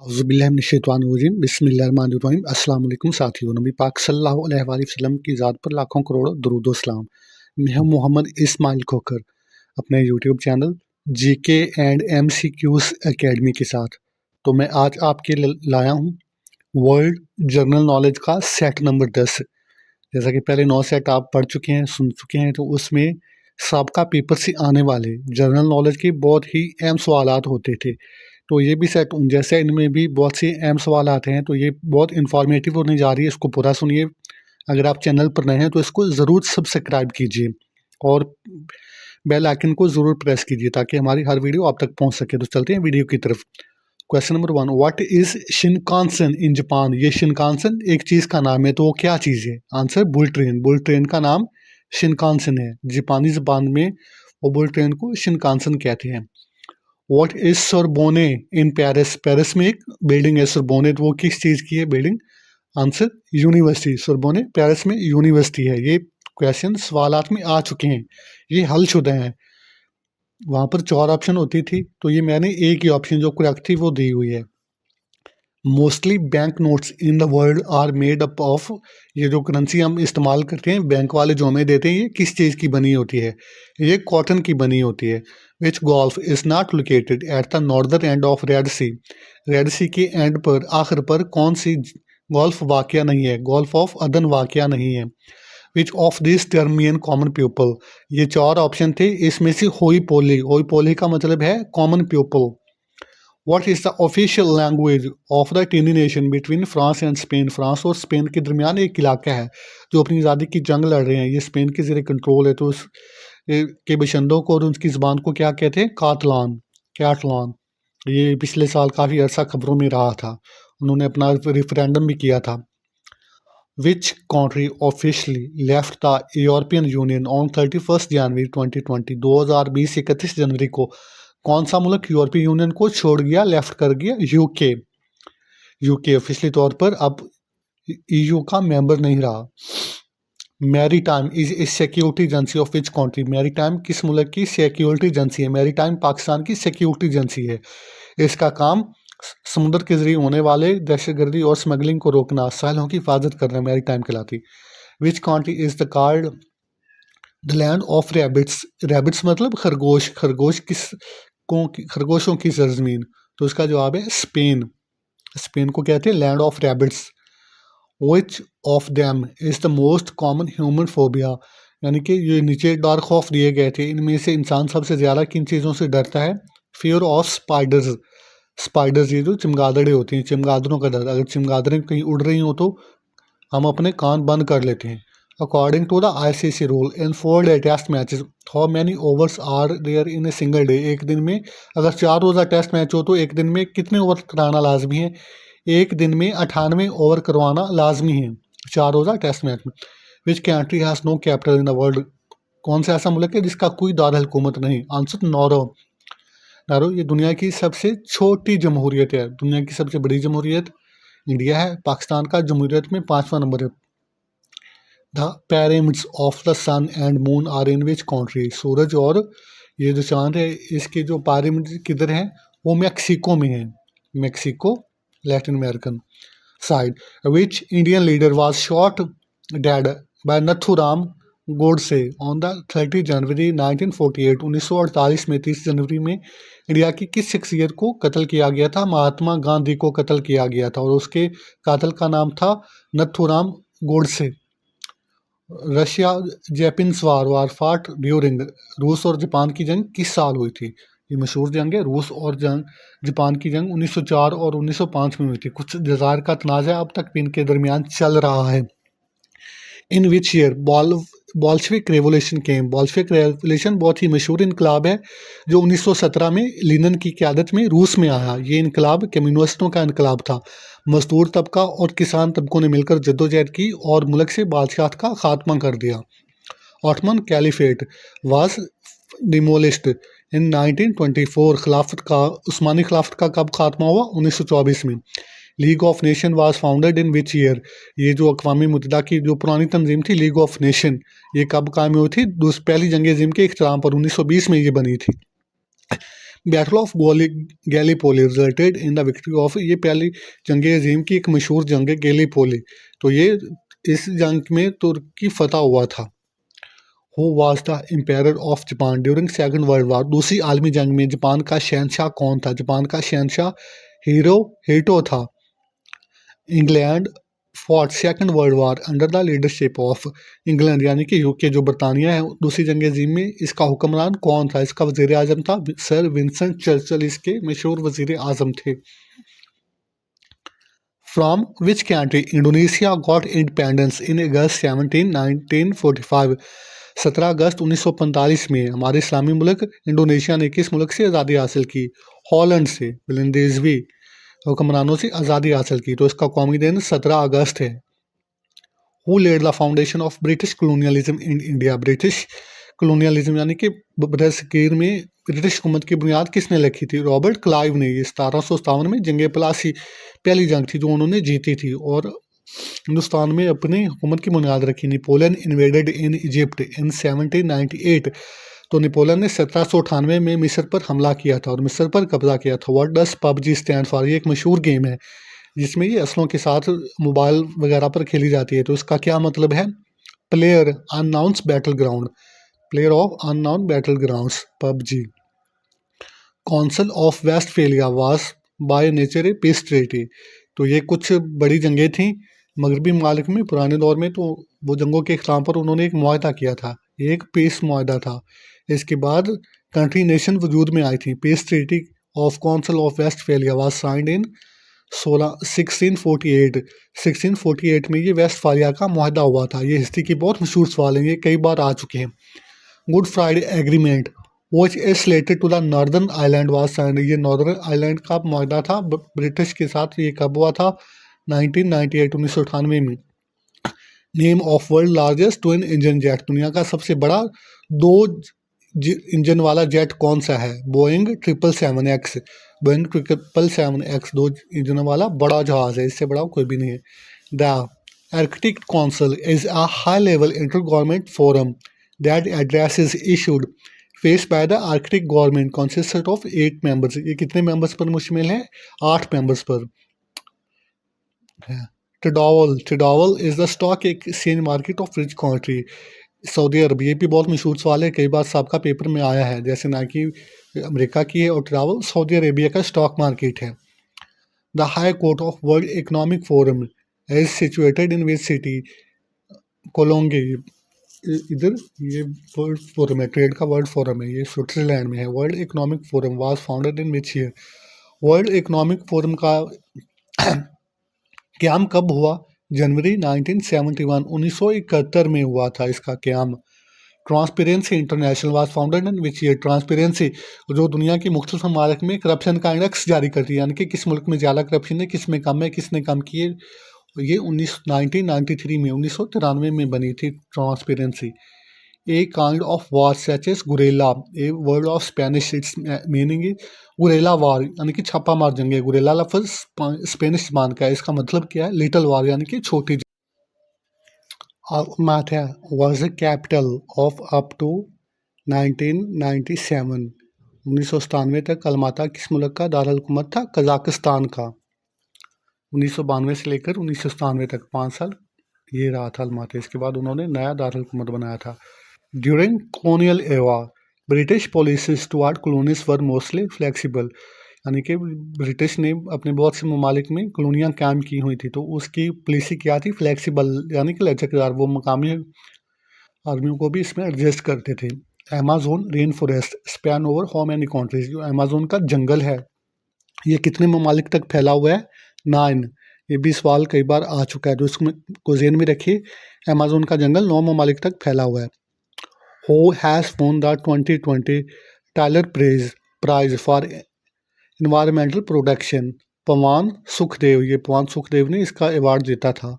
औज़ुबिल्लाहिमिनश्शैतानिर्रजीम बिस्मिल्लाहिर्रहमानिर्रहीम। अस्सलाम वालेकुम साथियों, नबी पाक सल्लल्लाहु अलैहि वसल्लम की ज़ात पर लाखों करोड़ों दुरूद व सलाम। मैं हूं मोहम्मद इस्माइल खोखर अपने YouTube channel GK and MCQs academy के साथ। तो मैं आज आपके लाया हूं वर्ल्ड जनरल नॉलेज का सेट नंबर 10। जैसा कि पहले 9 सेट आप पढ़ चुके हैं, सुन चुके हैं, तो उसमें सबका पेपर से आने वाले जनरल नॉलेज के बहुत ही अहम सवालात होते थे। तो ये भी सेट उन जैसे है, इनमें भी बहुत से अहम सवाल आते हैं। तो ये बहुत इन्फॉर्मेटिव होने जा रही है, इसको पूरा सुनिए। अगर आप चैनल पर नए हैं तो इसको ज़रूर सब्सक्राइब कीजिए और बेल आइकन को ज़रूर प्रेस कीजिए ताकि हमारी हर वीडियो आप तक पहुंच सके। तो चलते हैं वीडियो की तरफ। Question number 1, what is Shinkansen in Japan? ये शिनकानसेन एक चीज का नाम है, तो वो क्या चीज है? Answer bull train. Bull train का नाम शिनकानसेन है। जापानी जबान में वो बुल ट्रेन को शिनकानसेन कहते हैं। What is Sorbonne in Paris? Paris में एक बिल्डिंग है सोरबोने, तो वो किस चीज की है building? Answer university. Sorbonne Paris में यूनिवर्सिटी है। ये क्वेश्चन सवालात में आ चुके हैं, ये हल शुदा हैं। वहां पर 4 ऑप्शन होती थी, तो ये मैंने एक ही ऑप्शन जो करेक्ट थी वो दी हुई है। Mostly bank notes in the world are made up of. ये जो करेंसी हम इस्तेमाल करते हैं, बैंक वाले जो हमें देते हैं, ये किस चीज़ की बनी होती है? ये कॉटन की बनी होती है। Which gulf is not located at the northern end of Red Sea? Red Sea के एंड पर, आखिर पर कौन सी गोल्फ वाकया नहीं है? गोल्फ ऑफ अदन वाकया नहीं है। Which of this term mean common people? ये 4 ऑप्शन थे, इसमें से होई पोली का मतलब है common people. What is the official language of the tiny nation between France and Spain? France और स्पेन के दरमियान एक इलाका है जो अपनी आज़ादी की जंग लड़ रहे हैं। ये स्पेन के ज़रिए कंट्रोल है, तो उस के बशिंदों को और उनकी ज़बान को क्या कहते हैं? कैटलान। ये पिछले साल काफ़ी अर्सा खबरों में रहा था, उन्होंने अपना रेफरेंडम भी किया था। Which country officially left the European Union on 31st January 2020? 2020 31 जनवरी को कौन सा मुल्क यूरोपीय यूनियन को छोड़ गया, लेफ्ट कर गया? यूके ऑफिशियली तौर पर अब ईयू का मेंबर नहीं रहा। Maritime is a security agency of which country? Maritime किस मुल्क की सिक्योरिटी एजेंसी है? मैरीटाइम पाकिस्तान की सिक्योरिटी एजेंसी है। इसका काम समुद्र के जरिए होने वाले दहशतगर्दी और स्मगलिंग को रोकना, साहिलों की हिफाजत करना मैरीटाइम कहलाती। Which country is the card the land of rabbits? Rabbits मतलब खरगोश। खरगोशों की सरजमीन, तो इसका जवाब है स्पेन। स्पेन को कहते हैं land of rabbits. Which of them is the most common human phobia? यानी कि ये नीचे डार्क खौफ दिए गए थे, इनमें से इंसान सबसे ज़्यादा किन चीज़ों से डरता है? फियर ऑफ स्पाइडर्स, ये जो चमगादड़ें होती हैं, चमगादड़ों का डर। अगर चमगादड़ें कहीं उड़ रही हो तो हम अपने कान बंद कर लेते हैं। According to the ICC rule in 4 day test matches how many overs are there in a single day? एक दिन में अगर 4 रोज़ा टेस्ट मैच हो तो एक दिन में कितने ओवर कराना लाजमी है? एक दिन में 98 ओवर करवाना लाजमी है 4 रोज़ा टेस्ट मैच में। Which country has no capital in the world? कौन सा ऐसा मुल्क है जिसका कोई दारुल हुकूमत नहीं? आंसर नारो। ये दुनिया की सबसे छोटी जमहूरियत है। दुनिया की सबसे बड़ी जमहूरियत इंडिया है। पाकिस्तान का जमहूरियत में 5वां नंबर है। The pyramids of the sun and moon are in which country? सूरज और ये जो चांद है, इसके जो पैरामिड किधर हैं? वो मैक्सिको में है। Mexico, Latin American side. Which Indian leader was shot dead by Nathuram Godse on the 30 जनवरी 1948? 1948 में 30 जनवरी में इंडिया की किस शख्सियत को कत्ल किया गया था? महात्मा गांधी को कत्ल किया गया था और उसके कातिल का नाम था नथुराम गोडसे। रशिया जैपिन्स वार फाट ड्यूरिंग? रूस और जापान की जंग किस साल हुई थी? ये मशहूर जंग है। रूस और जापान की जंग 1904 और 1905 में हुई थी। कुछ जज़ायर का तनाज़ा अब तक भी इनके दरमियान चल रहा है। In which year Bolshevik revolution came? Bolshevik revolution बहुत ही मशहूर इनकलाब है जो 1917 में लीनिन की क़यादत में रूस में आया। ये इनकलाब कम्युनिस्टों का इनकलाब था। मजदूर तबका और किसान तबकों ने मिलकर जद्दोजहद की और मुल्क से बादशाह का खात्मा कर दिया। ऑटमन कैलिफेट वाज डिमोलिश्ड इन 1924। खिलाफत का उस्मानी खिलाफत का कब खात्मा हुआ? 1924 में। League of nation was founded in which year? ये जो अक़वाम मुत्तहिदा की जो पुरानी तंजीम थी लीग ऑफ नेशन, ये कब कायम हुई थी? पहली जंग अज़ीम के इख्तिताम पर 1920 में ये बनी थी। Battle of Gallipoli resulted in the victory of, ये पहली जंग अजीम की एक मशहूर जंग है गैलीपोली। तो ये इस जंग में तुर्की फतह हुआ था। Who was the empire of Japan during second world war, दूसरी आलमी जंग में जापान का शहनशाह कौन था? जापान का शहनशाह हिरोहितो था। England fought second world war under the leadership of England, यानी कि यूके जो बरतानिया है दूसरी जंग अजीम में, इसका हुक्मरान कौन था? इसका वजीर आजम था सर विंसेंट चर्चिल, इसके मशहूर वजीर आजम थे। From which country Indonesia got independence in August 1945, 17 अगस्त 1945 में हमारे इस्लामी मुल्क इंडोनेशिया ने किस मुल्क से आज़ादी हासिल की? हॉलैंड से, विलिंदेजवी हुक्मरानों से आज़ादी हासिल की। तो इसका कौमी दिन 17 अगस्त है। Who led the foundation of British colonialism in India, British colonialism यानी कि बरसगीर में ब्रिटिश हुकूमत की बुनियाद किसने रखी थी? रॉबर्ट क्लाइव ने। ये 1757 में जंग प्लासी पहली जंग थी जो उन्होंने जीती थी और हिंदुस्तान में अपनी हुकूमत की बुनियाद रखी। नेपोलियन इन्वेडेड इन इजिप्ट इन 1798, तो नेपोलियन ने 1798 में मिस्र पर हमला किया था और मिस्र पर कब्जा किया था। What does PUBG stand for, ये एक मशहूर गेम है जिसमें ये असलों के साथ मोबाइल वगैरह पर खेली जाती है। तो इसका क्या मतलब है? Player unknown's battle ground, player of unknown battle grounds, PUBG. Council of Westphalia was by nature a peace treaty, तो ये कुछ बड़ी जंगें थीं मगरबी ममालिक में पुराने दौर में, तो वो जंगों के ख़िलाफ़ पर उन्होंने एक मुआहदा किया था, ये एक पीस मुआहदा था। इसके बाद कंट्री नेशन वजूद में आई थी। Peace treaty of council of Westphalia was signed in 1648, 1648 में ये वेस्टफालिया का मुआहदा हुआ था। ये हिस्ट्री की बहुत मशहूर सवाल हैं, ये कई बार आ चुके हैं। Good Friday Agreement which is related to the northern island was signed, ये नॉर्दर्न आइलैंड का मुआहदा था ब्रिटिश के साथ। ये कब हुआ था? 1998, 1998 में। Name of world largest twin engine jet, दुनिया का सबसे बड़ा दो इंजन वाला जेट कौन सा है? Boeing 777X, Boeing 777X 2 engine वाला बड़ा जहाज है, इससे बड़ा कोई भी नहीं है। The Arctic council is a high level inter government forum that address is issued faced by the Arctic government consisted of 8 members, ये कितने मेंबर्स पर मुश्तमिल है? 8 मेंबर्स पर। Tadawul is the stock exchange market of rich country, Saudi Arab, ये भी बहुत मशहूर सवाल है, कई बार सबका पेपर में आया है, जैसे ना कि अमेरिका की है और टिडावल सऊदी अरेबिया का स्टॉक मार्केट है। The high court of World Economic Forum is situated in which city? Cologne, इधर ये वर्ल्ड फोरम है, ट्रेड का वर्ल्ड फोरम है, ये स्विट्जरलैंड में है। World Economic Forum was founded in which year? World Economic Forum का क़याम कब हुआ? जनवरी 1971, 1971 में हुआ था इसका क़याम। Transparency International was founded in which year? Transparency जो दुनिया की मुख्तलिफ ममालिक में करप्शन का इंडेक्स जारी करती है, यानी कि किस मुल्क में ज़्यादा करप्शन है, किस में कम है, किसने कम किए, ये 1993 में 1993 में बनी थी transparency. A kind of war such as guerrilla, a word of Spanish, it's meaning guerrilla war, यानी कि छापा मार जंगे। गुरेला लफ्ज़ स्पेनिश ज़बान का है, इसका मतलब क्या है? लिटिल वार, यानी कि छोटी जंग। माथा was the capital of up to 1997, 1997 तक अलमाता किस मुल्क का दारुल हुकूमत था? कजाकिस्तान का। 1992 से लेकर 1997 तक 5 साल ये रहा था अलमाती। इसके बाद उन्होंने नया दारुल हुकूमत बनाया था। During colonial era British policies toward colonies were mostly flexible, यानी कि ब्रिटिश ने अपने बहुत से ममालिक में कॉलोनियाँ कायम की हुई थी, तो उसकी पॉलिसी क्या थी? फ्लेक्सिबल, यानी कि लचकदार। वो मकामी आर्मियों को भी इसमें एडजस्ट करते थे। Amazon rain forest span over how many countries, जो अमेज़न का जंगल है ये कितने ममालिक तक फैला हुआ है? 9। ये भी सवाल कई बार आ चुका है, तो इसको ज़हन में रखिए। अमेज़न का जंगल 9 ममालिक तक फैला हुआ है। Who has won the 2020 Tyler prize for environmental protection? Pavan Sukhdev, ये पवन सुखदेव ने इसका अवार्ड जीता था।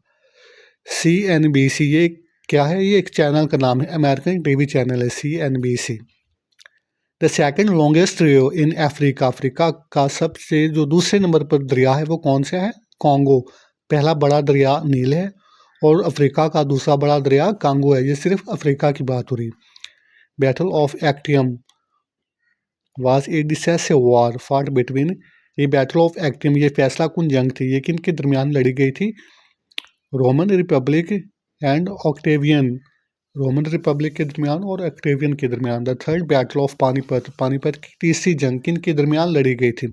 CNBC, ये क्या है? ये एक चैनल का नाम है, अमेरिकन टीवी चैनल है CNBC। The second longest river in Africa, Africa का सबसे जो दूसरे नंबर पर दरिया है वो कौन सा है? कॉन्गो। पहला बड़ा दरिया नील है और अफ्रीका का दूसरा बड़ा दरिया कांगो है। ये सिर्फ अफ्रीका की बात हो रही। Battle of Actium was a decisive war fought between, ये बैटल ऑफ एक्टियम, ये फैसला कुन जंग थी, ये किन के दरमियान लड़ी गई थी? Roman Republic and Octavian, Roman Republic के दरमियान और ऑक्टेवियन के दरमियान। The third battle of Panipat, Panipat की तीसरी जंग किन के दरमियान लड़ी गई थी?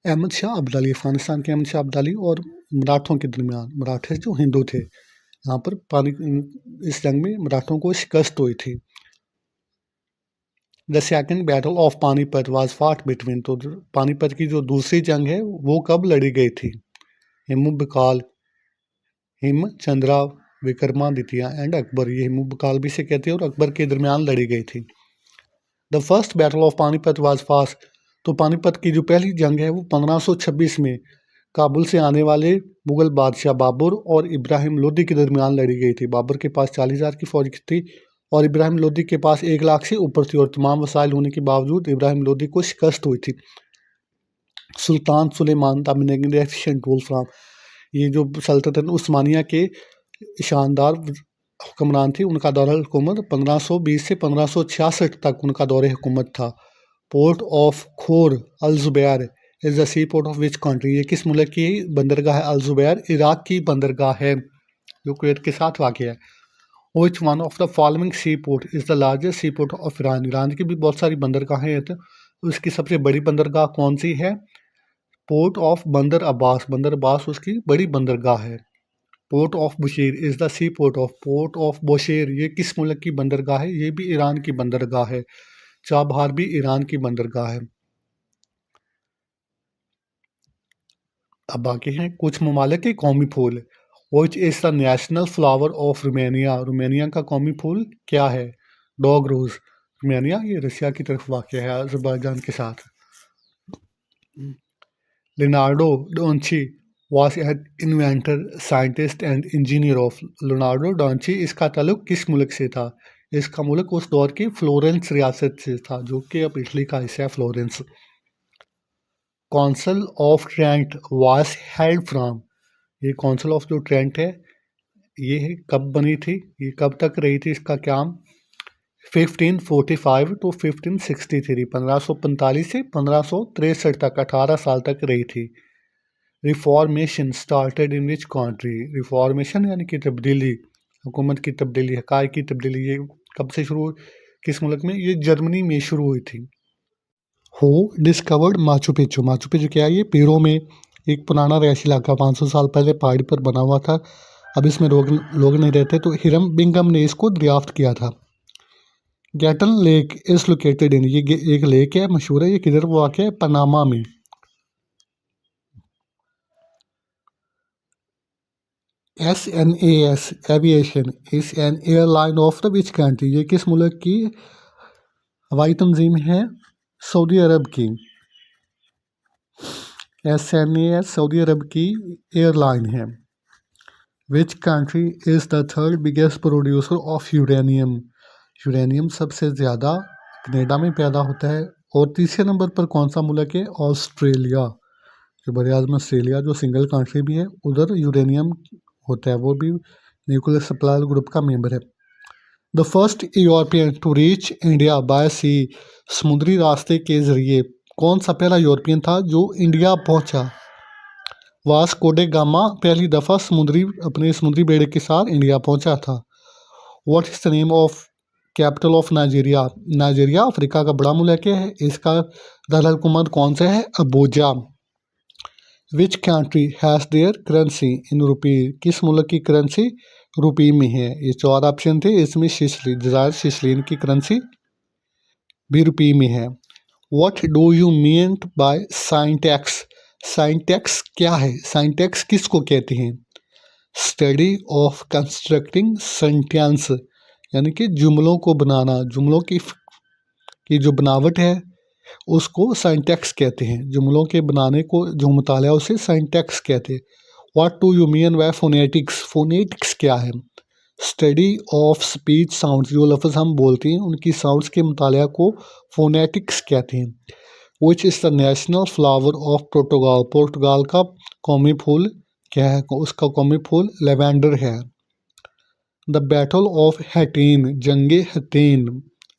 अहमद शाह अब्दाली, अफगानिस्तान के अहमद शाह अब्दाली और मराठों के दरमियान, मराठे जो हिंदू थे, यहाँ पर इस जंग में मराठों को शिकस्त हुई थी। The second battle of Panipat was fought between, तो पानीपत की जो दूसरी जंग है वो कब लड़ी गई थी? हिमू बकाल, हिम चंद्रा विक्रमादित्य एंड अकबर, ये हिमू बकाल भी से कहते हैं, और अकबर के दरमियान लड़ी गई थी। The first battle of Panipat was fast, तो पानीपत की जो पहली जंग है वो 1526 में काबुल से आने वाले मुगल बादशाह बाबर और इब्राहिम लोदी के दरमियान लड़ी गई थी। बाबर के पास 40,000 की फौज थी और इब्राहिम लोदी के पास 1 लाख से ऊपर थी, और तमाम वसाइल होने के बावजूद इब्राहिम लोदी को शिकस्त हुई थी। Sultan Suleiman the Magnificent rule from, ये जो सल्तनत उस्मानिया के शानदार हुक्मरान थे, उनका दौर हुकूमत 1520 से 1566 तक उनका दौर हुकूमत था। Port of Khor al Zubair is the sea port of which country, ये किस मुल्क की बंदरगाह है? अल जुबैर इराक की बंदरगाह है जो कुवैत के साथ वाक़ है। Which one of the following sea port is the largest sea port of Iran, Iran की भी बहुत सारी बंदरगाहें हैं, तो उसकी सबसे बड़ी बंदरगाह कौन सी है? पोर्ट ऑफ बंदर अब्बास, बंदर अब्बास उसकी बड़ी बंदरगाह है। Port of Bushehr is the sea port of Bushehr, ये किस मुल्क की बंदरगाह है? ये भी ईरान की बंदरगाह है। चाबहार भी ईरान की बंदरगाह है। अब बाकी हैं कुछ ममालिक के कौमी फूल। Which is the national flower of Romania, Romania का कौमी फूल क्या है? डॉग रोज, रोमानिया ये रशिया की तरफ वाक़ है, अज़रबैजान के साथ। Leonardo da Vinci was an inventor, scientist and engineer of, Leonardo da Vinci, इसका ताल्लुक किस मुल्क से था? इसका मुल्क उस दौर की फ्लोरेंस रियासत से था, जो कि अब इटली का हिस्सा है, Florence. Council of Trent was held from, ये काउंसिल ऑफ जो ट्रेंट है ये कब बनी थी, ये कब तक रही थी इसका क्याम? 1545 टू 1563, 1545 से 1563 तक, 18 साल तक रही थी। Reformation started in which country, reformation यानी कि तब्दीली, हुकूमत की तब्दीली, हकायक की तब्दीली, ये कब से शुरू, किस मुल्क में? ये जर्मनी में शुरू हुई थी। हो discovered Machu Picchu, Machu Picchu क्या है? ये पेरू में एक पुराना रिहायशी इलाका 500 साल पहले पहाड़ी पर बना हुआ था, अब इसमें लोग नहीं रहते, तो हिरम बिंगम ने इसको दरियाफ्त किया था। गैटन लेक इज लोकेटेड इन, ये एक लेक है, मशहूर है, ये किधर वाक़ है? पनामा में। SAS aviation is an airline of the which country, ये किस मुल्क की हवाई तंजीम है? सऊदी अरब की। SAS सऊदी अरब की एयरलाइन है। Which country is the third biggest producer of uranium, uranium सबसे ज़्यादा कनाडा में पैदा होता है। और तीसरे नंबर पर कौन सा मुल्क है? ऑस्ट्रेलिया, जो बड़े आज़म ऑस्ट्रेलिया जो सिंगल कंट्री भी है, उधर यूरेनियम होता है, वो भी न्यूक्लियर सप्लाई ग्रुप का मेंबर है। The first European to reach India by sea, समुद्री रास्ते के ज़रिए कौन सा पहला यूरोपियन था जो इंडिया पहुंचा? वास्को डे गामा पहली दफ़ा अपने समुद्री बेड़े के साथ इंडिया पहुंचा था। What is the name of capital of Nigeria, Nigeria Africa का बड़ा मुल्क है, इसका दारकूमत कौन सा है? Abuja. Which country has their currency in rupee, किस मुल्क की करेंसी रुपी में है? ये 4 ऑप्शन थे, इसमें सिसली, जज़ायर सिसलीन की करेंसी भी रुपी में है। What do you mean by sign tax, sign tax क्या है? साइन टैक्स किसको कहते हैं? स्टडी ऑफ कंस्ट्रक्टिंग सेंटेंस, यानी कि जुमलों को बनाना, जुमलों की जो बनावट है उसको साइंटैक्स कहते हैं, जुमलों के बनाने को जो मुताला उसे साइंटैक्स कहते हैं। What do you mean bye phonetics, phonetics क्या है? स्टडी ऑफ स्पीच साउंड्स, जो लफ्ज़ हम बोलते हैं उनकी साउंड्स के मुताला को फोनेटिक्स कहते हैं। Which is the national flower of Portugal, Portugal का कौमी फूल क्या है? उसका कौमी फूल लेवेंडर है। द बैटल ऑफ हटेन, जंग हतेन,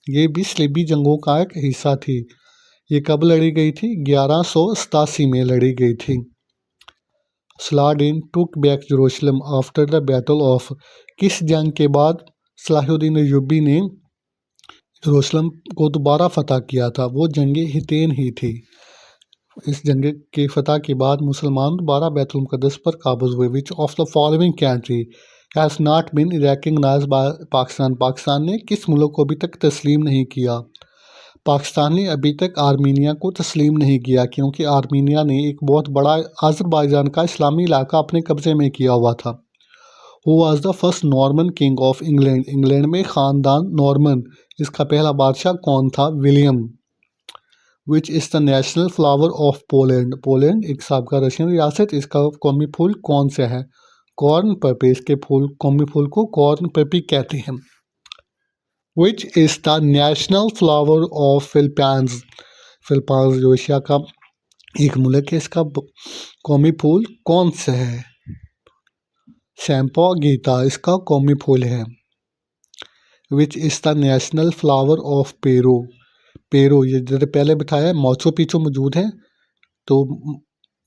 ये भी सलीबी जंगों का एक हिस्सा थी। ये कब लड़ी गई थी? 1187 में लड़ी गई थी। Salahuddin took back Jerusalem after the battle of, किस जंग के बाद सलाहुद्दीन अय्यूबी ने जेरूशलम को दोबारा फतह किया था? वो जंग हितैन ही थी। इस जंग के फतह के बाद मुसलमान दोबारा बैतुल मुक़द्दस पर काबूज हुए। Which of the following country has not been recognized by Pakistan, Pakistan ने किस मुल्क को अभी तक तस्लीम नहीं किया? पाकिस्तान ने अभी तक आर्मीनिया को तस्लीम नहीं किया, क्योंकि आर्मीनिया ने एक बहुत बड़ा अज़रबैजान का इस्लामी इलाका अपने कब्ज़े में किया हुआ था। Who was the first Norman king of England, England में ख़ानदान नॉर्मन, इसका पहला बादशाह कौन था? William. Which is the national flower of Poland, Poland एक साबका रशियन रियासत, इसका कौमी फूल कौन सा है? कॉर्न पेपी, इसके फूल कौमी फूल को कॉर्न पेपी कहते हैं। Which is the national flower of Philippines, Philippines जो एशिया का एक मुल्क है, इसका कौमी फूल कौन सा है? सैम्पोगीता इसका कौमी फूल है। Which is the national flower of Peru, Peru ये जैसे पहले बताया माचू पिचू मौजूद है, तो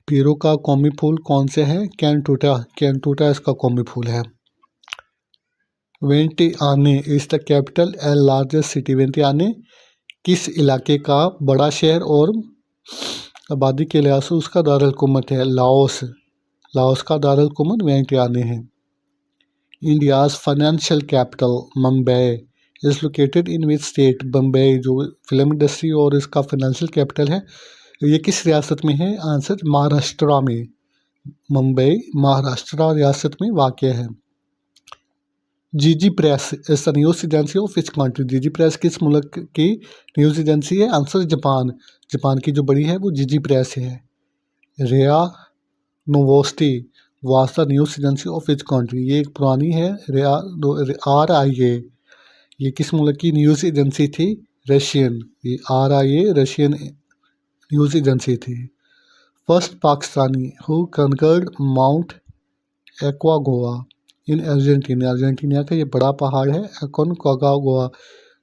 पेरू का कौमी फूल कौन से है? कैंटूटा, कैंटूटा इसका कौमी फूल है। Vientiane is the capital and largest city, Vientiane किस इलाके का बड़ा शहर और आबादी के लिहाज से उसका दारुल-हुकूमत है? लाओस, लाओस का दारुल-हुकूमत वेंटियाने है। India's financial capital Mumbai is located in which state, Bombay जो फिल्म इंडस्ट्री और इसका फाइनेंशियल कैपिटल है, ये किस रियासत में है? आंसर महाराष्ट्र में। मुंबई महाराष्ट्र रियासत में वाक़ है। Jiji Press is the news agency of which country, Jiji Press किस मुल्क की न्यूज़ एजेंसी है? आंसर जापान, जापान की जो बड़ी है वो जीजी प्रेस है। RIA Novosti was the news agency of which country, ये एक पुरानी है। रिया RIA ये किस मुल्क की न्यूज़ एजेंसी थी? रशियन, ये RIA रशियन न्यूज़ एजेंसी थी। First Pakistani who conquered mount एक्वागोआ इन अर्जेंटीना, अर्जेंटीना का ये बड़ा पहाड़ है एकोनकागुआ,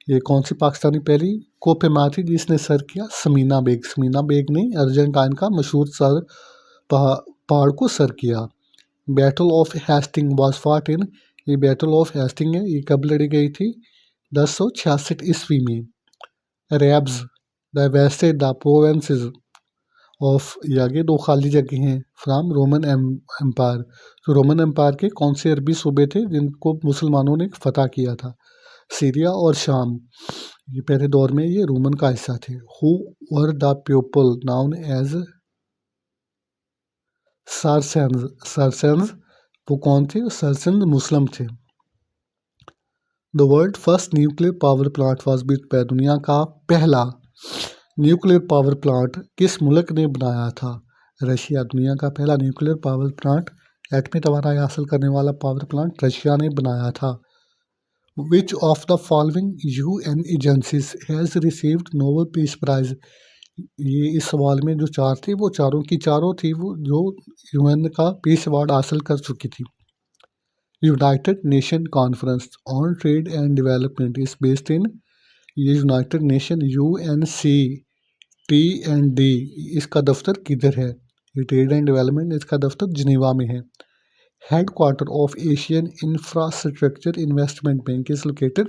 ये कौन सी पाकिस्तानी पहली कोपेमा थी जिसने सर किया? समीना बेग, समीना बेग ने अर्जेंटाइन का मशहूर सर पहाड़ को सर किया। Battle of Hasting was fought in, ये बैटल ऑफ हेस्टिंग है, ये कब लड़ी गई थी? 1066 ईस्वी में। अरेब्स डाइवेस्टेड द प्रोविंसेस ऑफ, ये आगे दो खाली जगह हैं, फ्राम रोमन एम्पायर, तो रोमन एम्पायर के कौन से अरबी सूबे थे जिनको मुसलमानों ने फतह किया था? सीरिया और शाम, ये पहले दौर में ये रोमन का हिस्सा थे। Who were the people known as Saracens, Saracens वो कौन थे? सार्सेन्स मुस्लिम थे। The world first nuclear power plant was built by, दुनिया का पहला न्यूक्लियर पावर प्लांट किस मुल्क ने बनाया था? रशिया, दुनिया का पहला न्यूक्लियर पावर प्लांट, एटमी तवानाई हासिल करने वाला पावर प्लांट रशिया ने बनाया था। Which of the following UN agencies has received Nobel peace prize, ये इस सवाल में जो चार थी वो चारों की चारों थी वो जो UN का पीस अवार्ड हासिल कर चुकी थी। United nation conference on trade and development is based in, ये यूनाइटेड नेशन UNCTAD इसका दफ्तर किधर है? ये ट्रेड एंड डेवलपमेंट इसका दफ्तर जिनेवा में है। Headquarter of Asian infrastructure investment bank is located,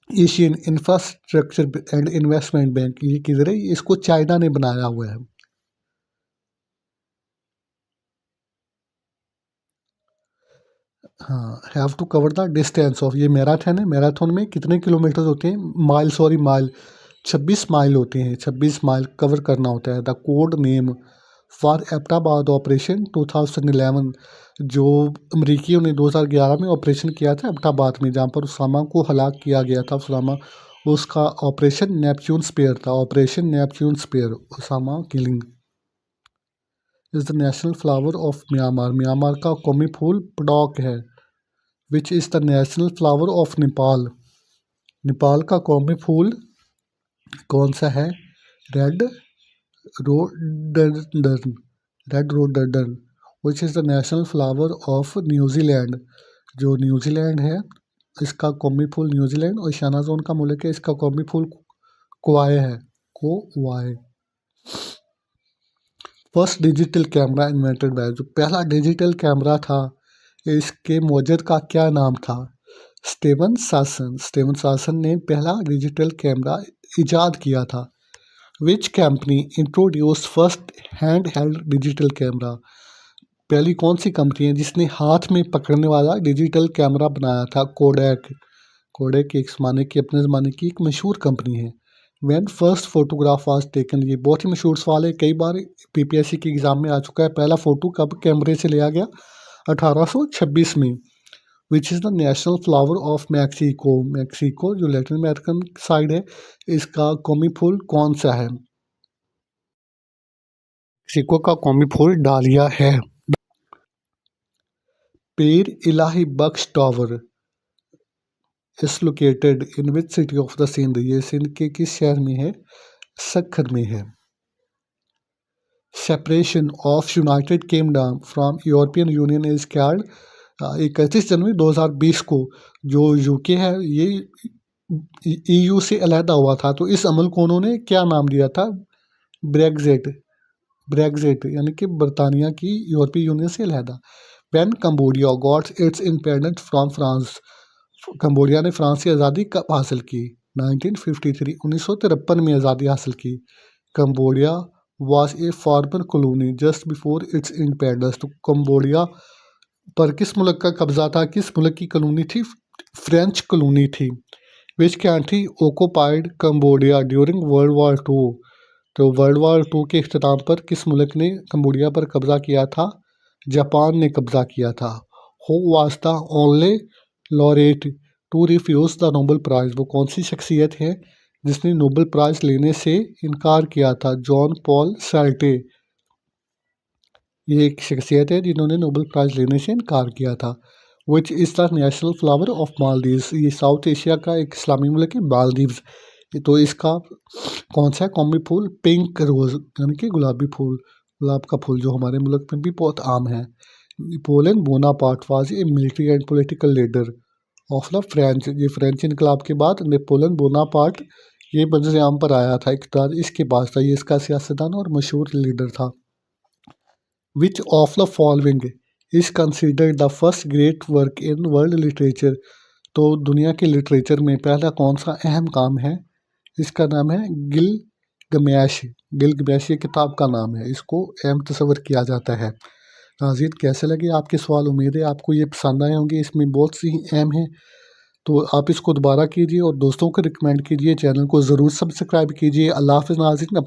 Asian infrastructure and investment bank ये किधर है? इसको चाइना ने बनाया हुआ है। हाँ, have to cover the distance of, ये मैराथन है, मैराथन में कितने किलोमीटर होते हैं? माइल, सॉरी माइल, 26 माइल होते हैं, 26 माइल कवर करना होता है। The code name for Abbottabad operation 2011, जो अमरीकियों ने 2011 में ऑपरेशन किया था एबटाबाद में, जहाँ पर उसामा को हलाक किया गया था उसामा, उसका ऑपरेशन नेपच्यून स्पेयर था, operation Neptune spear, Osama killing. Is the national flower of Myanmar, Myanmar का कौमी फूल पडॉक है। Which is the national flower of Nepal, Nepal का कौमी फूल कौन सा है? Red rhododendron, red rhododendron. Which is the national flower of New Zealand, जो न्यूजीलैंड है इसका कौमी फूल न्यूजीलैंड और ईशाना जोन का मुल्क है, इसका कौमी फूल कोवाए है, kowhai. First digital camera invented by, जो पहला डिजिटल कैमरा था इसके मौजद का क्या नाम था? स्टीवन सासन। स्टीवन सासन ने पहला डिजिटल कैमरा इजाद किया था। Which company introduce first hand held digital camera? पहली कौन सी कंपनी है जिसने हाथ में पकड़ने वाला डिजिटल कैमरा बनाया था? कोडैक। कोडैक एक ज़माने की, अपने ज़माने की एक मशहूर कंपनी है। When first photograph was taken, ये बहुत ही मशहूर सवाल है, कई बार पीपीएससी के एग्जाम में आ चुका है। पहला फ़ोटो कब कैमरे से लिया गया? 1826 में। विच is the national flower of Mexico? Mexico जो लैटिन अमेरिकन साइड है, इसका कौमी फूल कौन सा है? मैक्सिको का कौमी फूल डालिया है। Pir Ilahi Bakhsh tower is located in which city of the Sindh? ये सिंध के किस शहर में है? सक्खर में है। Separation of United Kingdom from European Union is called? 31 जनवरी 2020 को जो यूके है ये ईयू से अलहदा हुआ था, तो इस अमल को उन्होंने क्या नाम दिया था? ब्रेग्जिट। ब्रेग्जिट यानी कि बरतानिया की यूरोपीय यूनियन से अलहदा। When Cambodia got its independence from France? Cambodia ने फ्रांस से आज़ादी कब हासिल की? 1953, 1953 में आज़ादी हासिल की। Cambodia was a farmer colony just before it's independence, तो कंबोडिया पर किस मुल्क का कब्जा था? किस मुल्क की कॉलोनी थी? फ्रेंच कॉलोनी थी। Which country occupied Cambodia during world war two? तो वर्ल्ड वॉर टू के इख्तिताम पर किस मुल्क ने कंबोडिया पर कब्जा किया था? जापान ने कब्जा किया था। Who was the only laureate to refuse the Nobel prize? वो कौन सी शख्सियत है जिसने नोबेल प्राइज़ लेने से इनकार किया था? Jean Paul Sartre. ये एक शख्सियत है जिन्होंने नोबेल प्राइज़ लेने से इनकार किया था। विच is the national flower of Maldives? ये साउथ एशिया का एक इस्लामी मुल्क है मालदीव्स। तो इसका कौन सा कौमी फूल? पिंक रोज़ यानी कि गुलाबी फूल, गुलाब का फूल जो हमारे मुल्क में भी बहुत आम है। Napoleon Bonaparte was a military and political leader of the French. ये फ्रेंच इनकलाब के बाद नेपोलियन बोनापार्ट ये बज़-ए-आम पर आया था, इक़्तिदार इसके पास था, ये इसका सियासतदान और मशहूर लीडर था। Which of the following is considered the first great work in world literature? तो दुनिया के लिटरेचर में पहला कौन सा अहम काम है? इसका नाम है गिलगमेश। गिलगमेश ये किताब का नाम है, इसको अहम तस्वर किया जाता है। नाज़रीन कैसे लगे आपके सवाल? उम्मीद है आपको ये पसंद आए होंगे, इसमें बहुत सी अहम हैं, तो आप इसको दोबारा कीजिए और दोस्तों को रिकमेंड कीजिए। चैनल को ज़रूर सब्सक्राइब कीजिए। अल्लाह हाफ़िज़ नाज़रीन।